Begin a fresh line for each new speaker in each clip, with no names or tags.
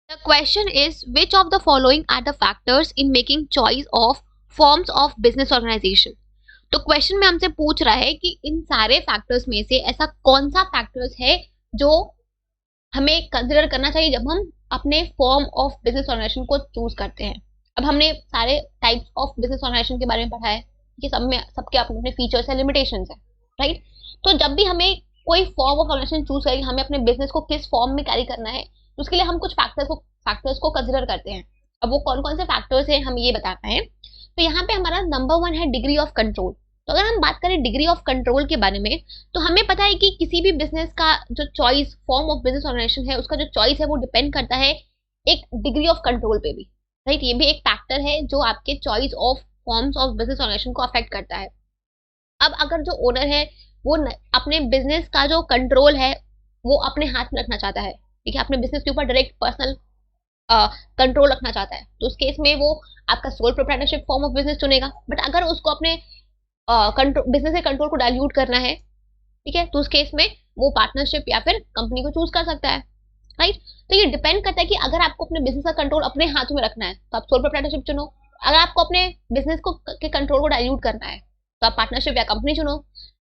The question is, which of the following are the factors in making choice of forms of business organization? तो question में हमसे पूछ रहा है कि इन सारे फैक्टर्स में से ऐसा कौन सा फैक्टर्स है जो हमें कंसिडर करना चाहिए जब हम अपने फॉर्म ऑफ बिजनेस ऑर्गेनाइजेशन को चूज करते हैं। अब हमने सारे टाइप्स ऑफ बिजनेस ऑर्गेनाइजेशन के बारे में पढ़ा है कि सब में सबके अपने फीचर्स है, लिमिटेशंस है, राइट। तो जब भी हमें कोई फॉर्म ऑफ ऑर्गेनाइजेशन चूज करें, हमें अपने बिजनेस को किस फॉर्म में कैरी करना है, तो उसके लिए हम कुछ फैक्टर्स को कंसिडर करते हैं। अब वो कौन कौन से फैक्टर्स हैं हम ये बताना है। तो यहाँ पे हमारा नंबर 1 है डिग्री ऑफ कंट्रोल। तो अगर हम बात करें डिग्री ऑफ कंट्रोल के बारे में, तो हमें पता है कि किसी भी बिजनेस का जो choice form of business organisation है, उसका जो चॉइस है वो डिपेंड करता है एक डिग्री ऑफ कंट्रोल पे भी, राइट। ये भी एक फैक्टर है जो आपके choice of forms of business organisation को अफेक्ट करता है। अब अगर जो ओनर है वो अपने बिजनेस का जो कंट्रोल है वो अपने हाथ में रखना चाहता है, ठीक है, अपने बिजनेस के ऊपर डायरेक्ट पर्सनल कंट्रोल रखना चाहता है, तो उस केस में वो आपका sole proprietorship form of business चुनेगा। बट अगर उसको अपने बिजनेस के कंट्रोल को डाइल्यूट करना है, ठीक है, तो उस केस में वो पार्टनरशिप या फिर कंपनी को चूज कर सकता है, राइट। तो ये डिपेंड करता है कि अगर आपको अपने बिजनेस का कंट्रोल अपने हाथों में रखना है तो आप सोल प्रोप्राइटरशिप चुनो। अगर आपको अपने बिजनेस को के कंट्रोल को डाइल्यूट करना है तो आप पार्टनरशिप या कंपनी चुनो।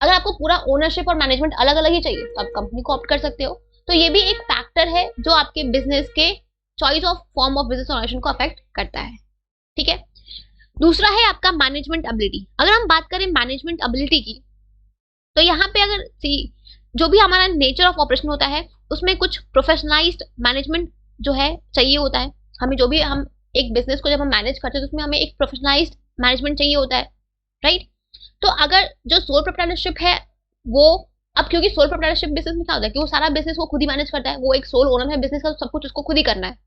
अगर आपको पूरा ओनरशिप और मैनेजमेंट अलग अलग ही चाहिए तो आप कंपनी को ऑप्ट कर सकते हो। तो ये भी एक फैक्टर है जो आपके बिजनेस के choice of form of business organisation को अफेक्ट करता है, ठीक है। दूसरा है आपका मैनेजमेंट एबिलिटी। अगर हम बात करें मैनेजमेंट एबिलिटी की, तो यहाँ पे अगर जो भी हमारा नेचर ऑफ ऑपरेशन होता है उसमें कुछ प्रोफेशनलाइज्ड मैनेजमेंट जो है चाहिए होता है। हमें जो भी हम एक बिजनेस को जब हम मैनेज करते हैं तो उसमें हमें एक प्रोफेशनलाइज्ड मैनेजमेंट चाहिए होता है, राइट। तो अगर जो सोल प्रोप्राइटरशिप है वो, अब क्योंकि सोल प्रोप्राइटरशिप बिजनेस में क्या होता है कि वो सारा बिजनेस को खुद ही मैनेज करता है, वो एक सोल ओनर है बिजनेस का, तो सब कुछ उसको खुद ही करना है,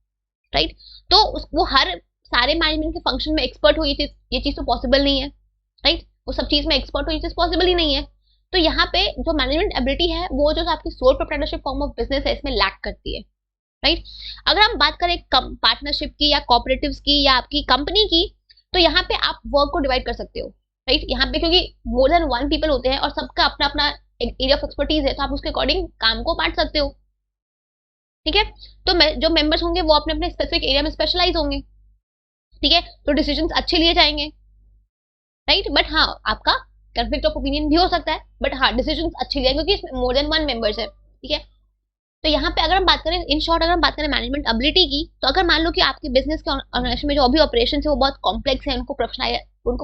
राइट। तो वो हर सारे मैनेजमेंट के फंक्शन में एक्सपर्ट हो, ये चीज तो पॉसिबल नहीं है, राइट। वो सब चीज में एक्सपर्ट हो, ये चीज पॉसिबल ही नहीं है। तो यहाँ पे जो मैनेजमेंट एबिलिटी है वो जो आपकी sole proprietorship form of business है इसमें लैक करती है, राइट। अगर हम बात करें पार्टनरशिप की या कॉपरेटिव्स की या आपकी कंपनी की, तो यहाँ पे आप वर्क को डिवाइड कर सकते हो, राइट। यहाँ पे क्योंकि मोर देन 1 पीपल होते हैं और सबका अपना अपना एरिया ऑफ एक्सपर्टीज है, तो आप उसके अकॉर्डिंग काम को बांट सकते हो, ठीक है। तो जो मेंबर्स होंगे वो अपने अपने स्पेसिफिक एरिया में स्पेशलाइज होंगे, ठीक है, तो डिसीजंस अच्छे लिए जाएंगे, राइट। बट हाँ, आपका कॉन्फ्लिक्ट ऑफ ओपिनियन भी हो सकता है, बट हाँ डिसीजंस अच्छे लिए, क्योंकि इसमें मोर देन 1 मेंबर्स है, ठीक है। तो यहाँ पे अगर हम बात करें इन शॉर्ट, अगर हम बात करें मैनेजमेंट एबिलिटी की, तो अगर मान लो कि आपके बिजनेस के ऑर्गेनाइजेशन में जो अभी ऑपरेशन है वो बहुत कॉम्प्लेक्स है, उनको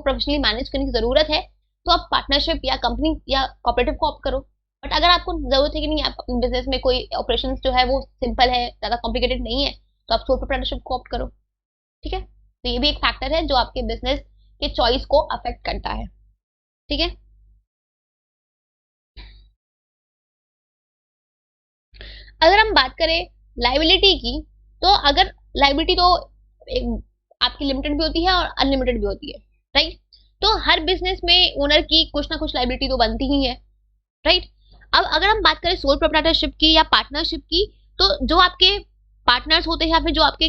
प्रोफेशनली मैनेज करने की जरूरत है, तो आप पार्टनरशिप या कंपनी या कॉपरेटिव को ऑप्ट करो। बट अगर आपको जरूरत है कि नहीं, आप अपने बिजनेस में कोई ऑपरेशन जो है वो सिंपल है, ज्यादा कॉम्प्लिकेटेड नहीं है, तो आप सोल प्रोप्राइटरशिप को ऑप्ट करो, ठीक है। तो ये भी एक फैक्टर है जो आपके बिजनेस के चॉइस को अफेक्ट करता है, ठीक है। अगर हम बात करें लाइबिलिटी की, तो अगर लाइबिलिटी तो आपकी लिमिटेड भी होती है और अनलिमिटेड भी होती है, राइट। तो हर बिजनेस में ओनर की कुछ ना कुछ लाइबिलिटी तो बनती ही है, राइट। अब अगर हम बात करें सोल प्रोप्राइटरशिप की या पार्टनरशिप की, तो जो आपके पार्टनर्स होते हैं या फिर जो आपके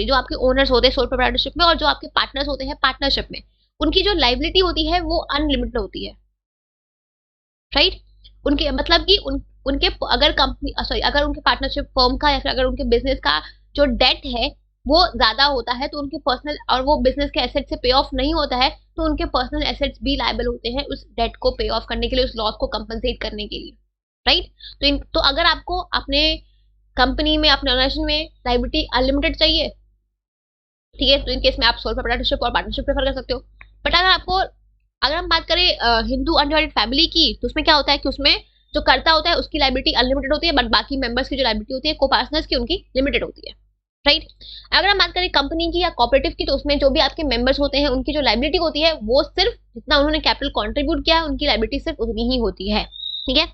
जो आपके ओनर्स होते हैं सोल प्रोप्राइटरशिप में, और जो आपके पार्टनर्स होते हैं पार्टनरशिप में, उनकी जो लाइबिलिटी होती है वो अनलिमिटेड होती है, राइट। उनके मतलब कि उनके अगर कंपनी अगर उनके पार्टनरशिप फर्म का या फिर अगर उनके बिजनेस का जो डेट है वो ज्यादा होता है, तो उनके पर्सनल और वो बिजनेस के एसेट से पे ऑफ नहीं होता है, तो उनके पर्सनल एसेट्स भी लायबल होते हैं उस डेट को पे ऑफ करने के लिए, उस लॉस को कंपनसेट करने के लिए, राइट। तो अगर आपको अपने कंपनी में, अपने ऑर्गेनाइजेशन में लायबिलिटी अनलिमिटेड चाहिए, ठीक है, तो इन केस में आप सोल प्रोप्राइटरशिप और पार्टनरशिप प्रेफर कर सकते हो। बट अगर हम बात करें हिंदू अनडिवाइडेड फैमिली की, तो उसमें क्या होता है कि उसमें जो करता होता है उसकी लायबिलिटी अनलिमिटेड होती है, बट बाकी मेंबर्स की जो लायबिलिटी होती है को पार्टनर्स की, उनकी लिमिटेड होती है, राइट। अगर हम बात करें कंपनी की या कोऑपरेटिव की, तो उसमें जो भी आपके मेंबर्स होते हैं उनकी जो लायबिलिटी होती है वो सिर्फ जितना उन्होंने कैपिटल कॉन्ट्रीब्यूट किया है उनकी लायबिलिटी सिर्फ उतनी ही होती है, ठीक है।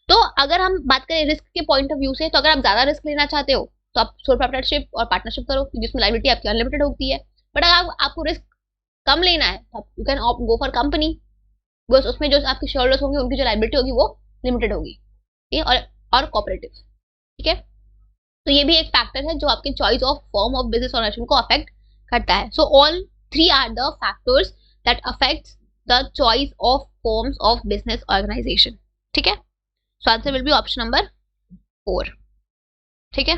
तो अगर हम बात करें रिस्क के पॉइंट ऑफ व्यू से, तो अगर आप ज्यादा रिस्क लेना चाहते हो तो आप सोल प्रोप्राइटरशिप और पार्टनरशिप करो, जिसमें लायबिलिटी आपकी अनलिमिटेड होती है। बट अगर आपको रिस्क कम लेना है तो you can go for company, बस उसमें जो आपके शेयरहोल्डर्स होंगे उनकी जो लायबिलिटी होगी वो लिमिटेड होगी, ठीक है, और कोऑपरेटिव, ठीक है। तो ये भी एक फैक्टर है जो आपके choice of form of business organisation को अफेक्ट करता है। So all 3 are the factors that affects the choice of forms of business organisation, ठीक है। So answer will be option number 4, ठीक है।